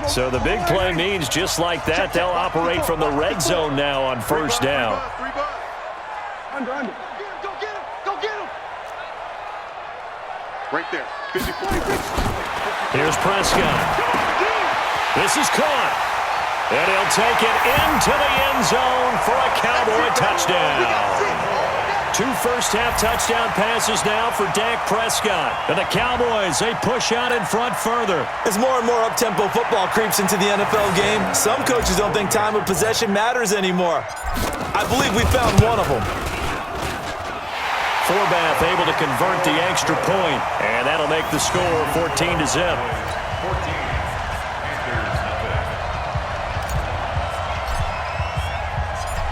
So the big play means just like that, they'll operate from the red zone now on first down. Under. Go get him. Go get him. Right there. 54. Here's Prescott. This is caught. And he'll take it into the end zone for a Cowboy touchdown. 2 first-half touchdown passes now for Dak Prescott. And the Cowboys, they push out in front further. As more and more up-tempo football creeps into the NFL game, some coaches don't think time of possession matters anymore. I believe we found one of them. Forbath able to convert the extra point, and that'll make the score 14-0.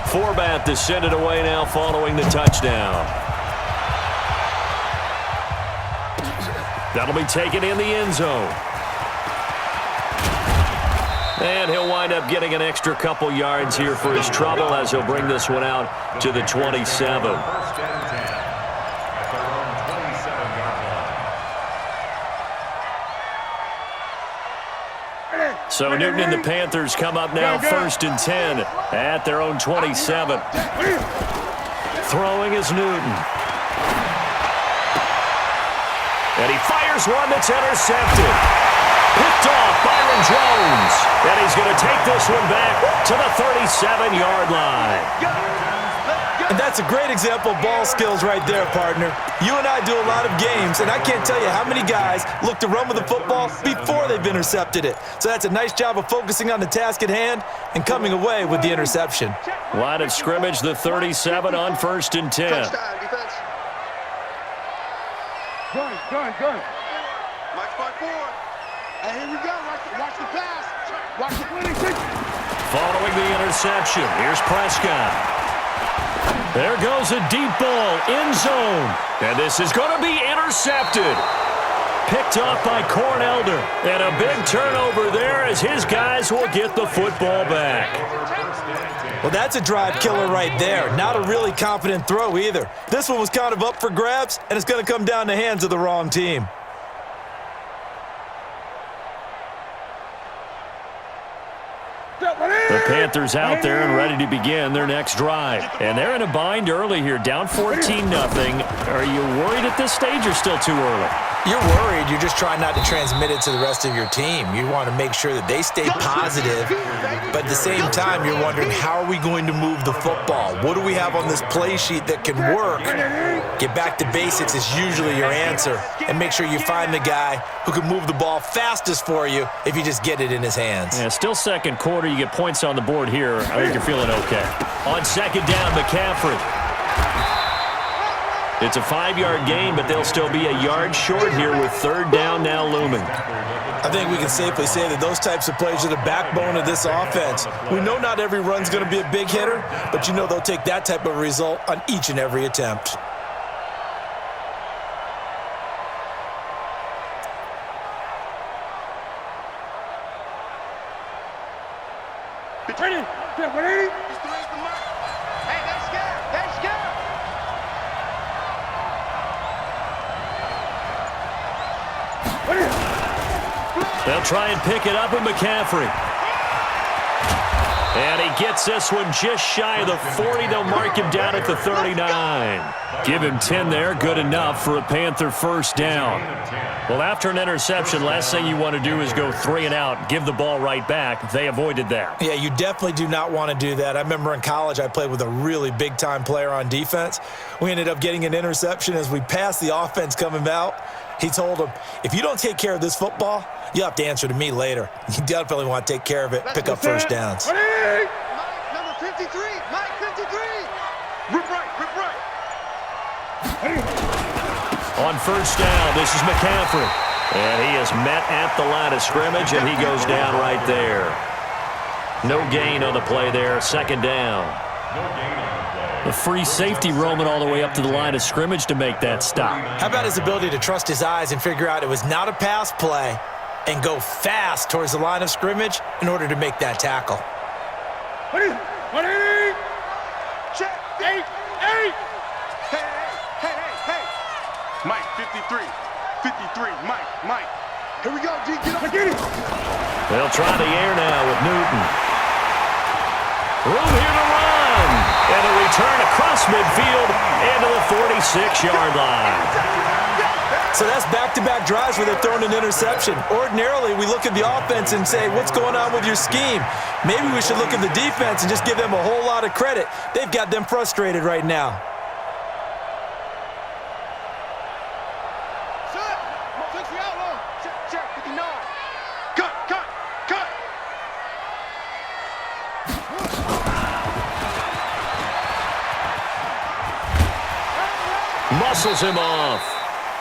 Forbath is sent it away now following the touchdown. That'll be taken in the end zone. And he'll wind up getting an extra couple yards here for his trouble as he'll bring this one out to the 27. So Newton and the Panthers come up now 1st and 10 at their own 27. Throwing is Newton. And he fires one that's intercepted. Picked off Byron Jones. And he's going to take this one back to the 37-yard line. And that's a great example of ball skills right there, partner. You and I do a lot of games, and I can't tell you how many guys look to run with the football before they've intercepted it. So that's a nice job of focusing on the task at hand and coming away with the interception. Line of scrimmage, the 37 on 1st and 10. Touchdown, defense. Gun. Mike spot 4. Hey, here we go. Watch the pass. Watch the play. Following the interception, here's Prescott. There goes a deep ball, end zone. And this is going to be intercepted. Picked off by Cornelder. And a big turnover there as his guys will get the football back. Well, that's a drive killer right there. Not a really confident throw either. This one was kind of up for grabs, and it's going to come down the hands of the wrong team. The Panthers out there and ready to begin their next drive. And they're in a bind early here, down 14-0. Are you worried at this stage or still too early? You're worried. You're just trying not to transmit it to the rest of your team. You want to make sure that they stay positive, but at the same time, you're wondering, how are we going to move the football? What do we have on this play sheet that can work? Get back to basics is usually your answer, and make sure you find the guy who can move the ball fastest for you if you just get it in his hands. Yeah, still second quarter. You get points on the board here. I think you're feeling okay. On second down, McCaffrey. It's a 5-yard gain, but they'll still be a yard short here with 3rd down now looming. I think we can safely say that those types of plays are the backbone of this offense. We know not every run's going to be a big hitter, but you know they'll take that type of result on each and every attempt. They'll try and pick it up with McCaffrey. And he gets this one just shy of the 40. They'll mark him down at the 39. Give him 10 there. Good enough for a Panther first down. Well, after an interception, last thing you want to do is go 3 and out, give the ball right back. They avoided that. Yeah, you definitely do not want to do that. I remember in college I played with a really big-time player on defense. We ended up getting an interception as we passed the offense coming out. He told him, if you don't take care of this football, you'll have to answer to me later. You definitely want to take care of it, pick up first downs. Mike, number 53. Mike, 53. Rip right. On first down, this is McCaffrey. And he is met at the line of scrimmage, and he goes down right there. No gain on the play there, 2nd down. The free safety roaming all the way up to the line of scrimmage to make that stop. How about his ability to trust his eyes and figure out it was not a pass play and go fast towards the line of scrimmage in order to make that tackle? Check. 8. Hey. Mike, 53. Mike. Here we go, D. Get up. Get it. They'll try the air now with Newton. Room here to run. And a return across midfield into the 46-yard line. So that's back-to-back drives where they're throwing an interception. Ordinarily, we look at the offense and say, what's going on with your scheme? Maybe we should look at the defense and just give them a whole lot of credit. They've got them frustrated right now. Muscles him off.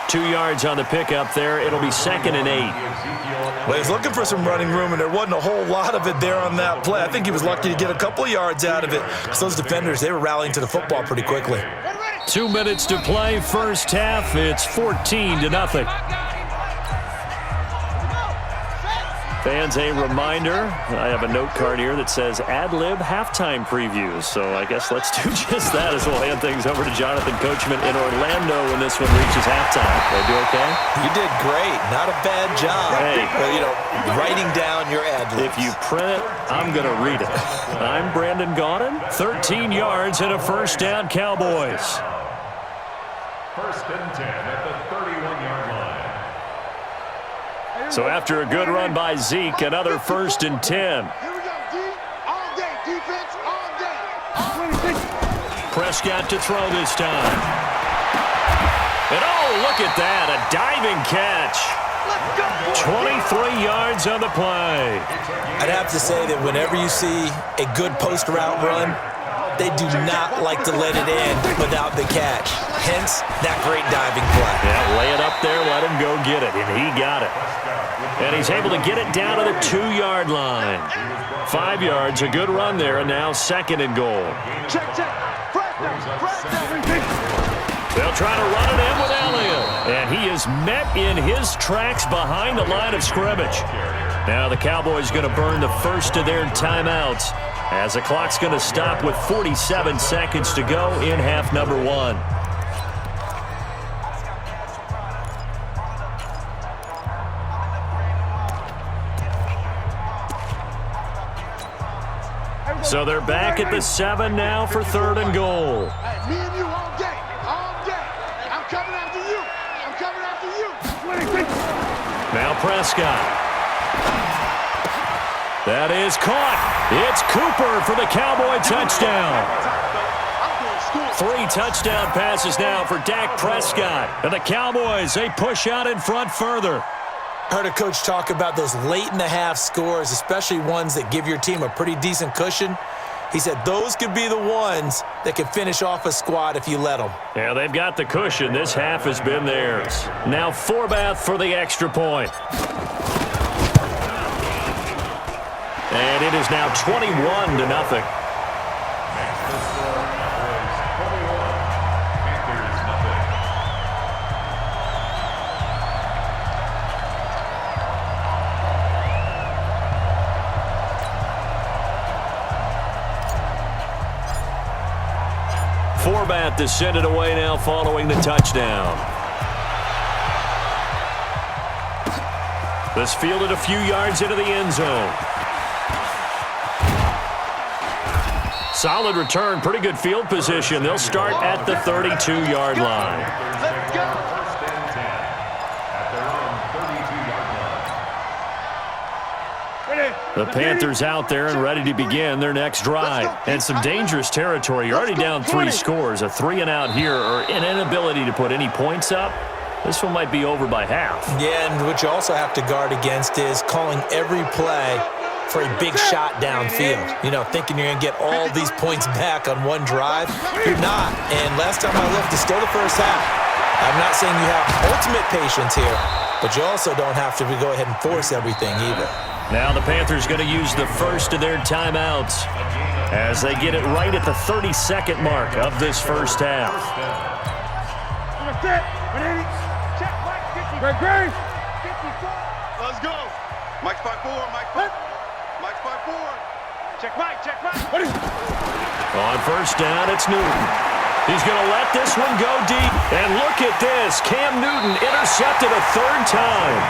2 yards on the pickup there. It'll be 2nd and 8. Well, he's looking for some running room, and there wasn't a whole lot of it there on that play. I think he was lucky to get a couple of yards out of it. Because those defenders, they were rallying to the football pretty quickly. 2 minutes to play, first half. It's 14-0. Fans, a reminder, I have a note card here that says ad-lib halftime previews. So I guess let's do just that as we'll hand things over to Jonathan Coachman in Orlando when this one reaches halftime. Did I do okay? You did great. Not a bad job. Hey. Writing down your ad-libs. If you print it, I'm going to read it. I'm Brandon Gaudin. 13 yards and a first down, Cowboys. 1st and 10 at the 31-yard line. So after a good run by Zeke, another 1st and 10. Here we go, D. All day. Defense all day. Prescott to throw this time. And oh, look at that, a diving catch. 23 yards on the play. I'd have to say that whenever you see a good post route run, they do not like to let it in without the catch. Hence, that great diving play. Yeah, lay it up there, let him go get it, and he got it. And he's able to get it down to the 2-yard line. 5 yards, a good run there, and now 2nd and goal. Check. They'll try to run it in with Elliott. And he is met in his tracks behind the line of scrimmage. Now the Cowboys going to burn the first of their timeouts as the clock's going to stop with 47 seconds to go in half number 1. So they're back at the 7 now for 3rd and goal. Hey, me and you all day. I'm coming after you. Now Prescott. That is caught. It's Cooper for the Cowboy touchdown. 3 touchdown passes now for Dak Prescott. And the Cowboys, they push out in front further. Heard a coach talk about those late-in-the-half scores, especially ones that give your team a pretty decent cushion. He said those could be the ones that can finish off a squad if you let them. Yeah, they've got the cushion. This half has been theirs. Now Forbath for the extra point. And it is now 21-0. Forbath descended away now following the touchdown. This fielded a few yards into the end zone. Solid return, pretty good field position. They'll start at the 32-yard line. Let's go. 1st and 10 at their own 32-yard line. The Panthers out there and ready to begin their next drive. And some dangerous territory. You're already down 3 scores. A 3-and-out here or an inability to put any points up. This one might be over by half. Yeah, and what you also have to guard against is calling every play for a big shot downfield. You know, thinking you're going to get all these points back on one drive. You're not. And last time I looked, it's still the first half. I'm not saying you have ultimate patience here, but you also don't have to go ahead and force everything either. Now the Panthers going to use the first of their timeouts as they get it right at the 32nd mark of this first half. Let's go. Mike's by 4. Mike's by 4. Check Mike. On first down, it's Newton. He's going to let this one go deep. And look at this. Cam Newton intercepted a 3rd time.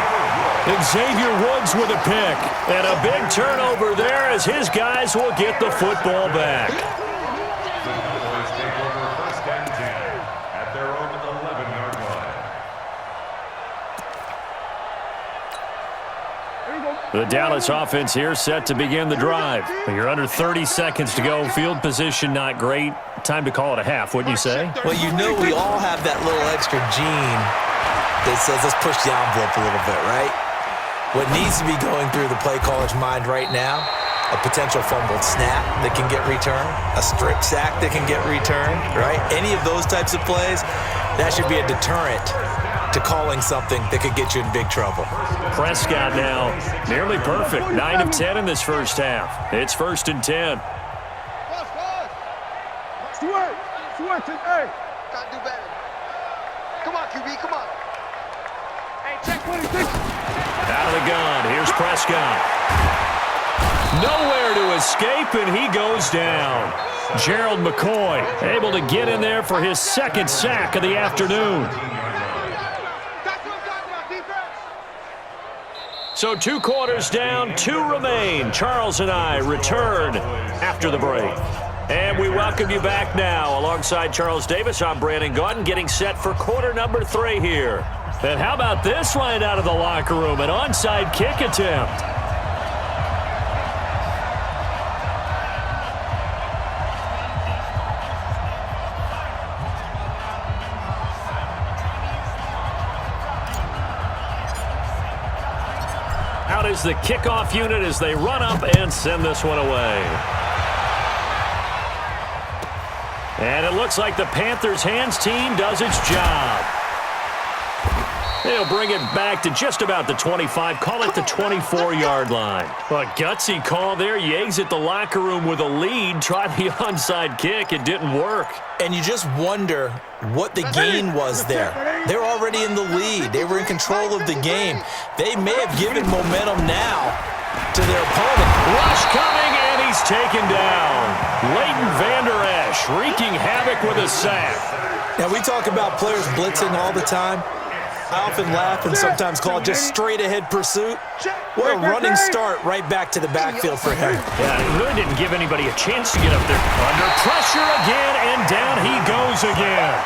Xavier Woods with a pick. And a big turnover there as his guys will get the football back. The Cowboys take over first and 10 at their own 11-yard line. The Dallas offense here set to begin the drive. You're under 30 seconds to go. Field position not great. Time to call it a half, wouldn't you say? Well, you know we all have that little extra gene that says let's push the envelope a little bit, right? What needs to be going through the play caller's mind right now, a potential fumbled snap that can get returned, a strip sack that can get returned, right? Any of those types of plays, that should be a deterrent to calling something that could get you in big trouble. Prescott now nearly perfect. 9 of 10 in this first half. It's 1st and 10. Hey. Gotta do better. Come on, QB, come on. Hey, check 26. Out of the gun, here's Prescott. Nowhere to escape, and he goes down. Gerald McCoy able to get in there for his second sack of the afternoon. So 2 quarters down, 2 remain. Charles and I return after the break. And we welcome you back now. Alongside Charles Davis, I'm Brandon Gaudin, getting set for quarter number 3 here. And how about this right out of the locker room? An onside kick attempt. Out is the kickoff unit as they run up and send this one away. And it looks like the Panthers' hands team does its job. They'll bring it back to just about the 25, call it the 24-yard line. A gutsy call there. You exit the locker room with a lead, try the onside kick. It didn't work. And you just wonder what the gain was there. They're already in the lead. They were in control of the game. They may have given momentum now to their opponent. Rush coming, and he's taken down. Leighton Vander Esch wreaking havoc with a sack. Now, we talk about players blitzing all the time. I often laugh and sometimes call it just straight-ahead pursuit. What a running start right back to the backfield for him. Yeah, it really didn't give anybody a chance to get up there. Under pressure again, and down he goes again.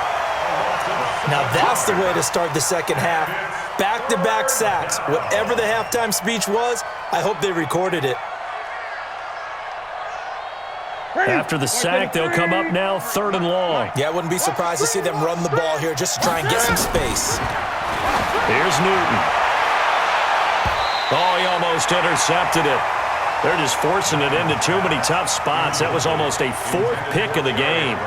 Now that's the way to start the second half. Back-to-back sacks. Whatever the halftime speech was, I hope they recorded it. After the sack, they'll come up now 3rd and long. Yeah, I wouldn't be surprised to see them run the ball here just to try and get some space. Here's Newton. Oh, he almost intercepted it. They're just forcing it into too many tough spots. That was almost a 4th pick of the game.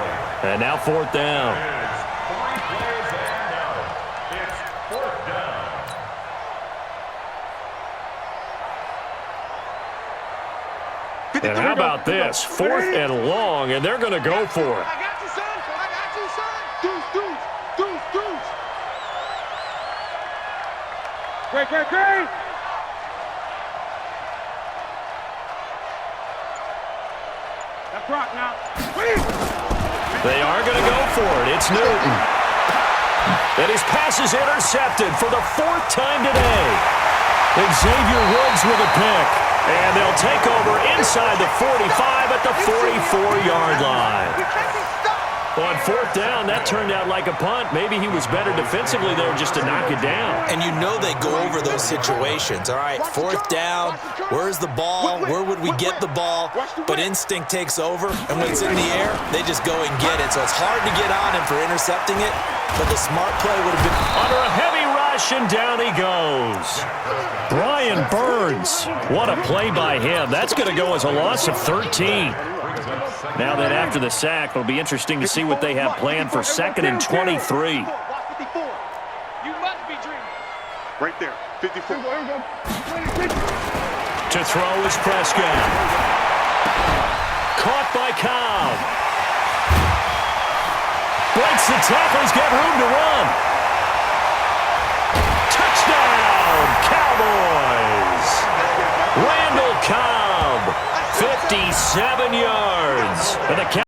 And now 4th down. It's 4th down. And how about this? 4th and long, and they're going to go for it. I got you, son. I got you, son. Deuce. Great. That's rock now. They are going to go for it. It's Newton. And his pass is intercepted for the 4th time today. Xavier Woods with a pick. And they'll take over inside the 45 at the 44-yard line. On 4th down, that turned out like a punt. Maybe he was better defensively there just to knock it down. And you know they go over those situations. All right, 4th down, where's the ball? Where would we get the ball? But instinct takes over, and when it's in the air, they just go and get it. So it's hard to get on him for intercepting it, but the smart play would have been... Under a heavy rush, and down he goes. Brian Burns, what a play by him. That's going to go as a loss of 13. Now that after the sack, it'll be interesting to see what they have planned for 2nd and 23. You must be dreaming. Right there, 54. To throw is Prescott. Caught by Cobb. Breaks the tackles, get room to run. Touchdown, Cowboys. Randall Cobb, 57 yards. And the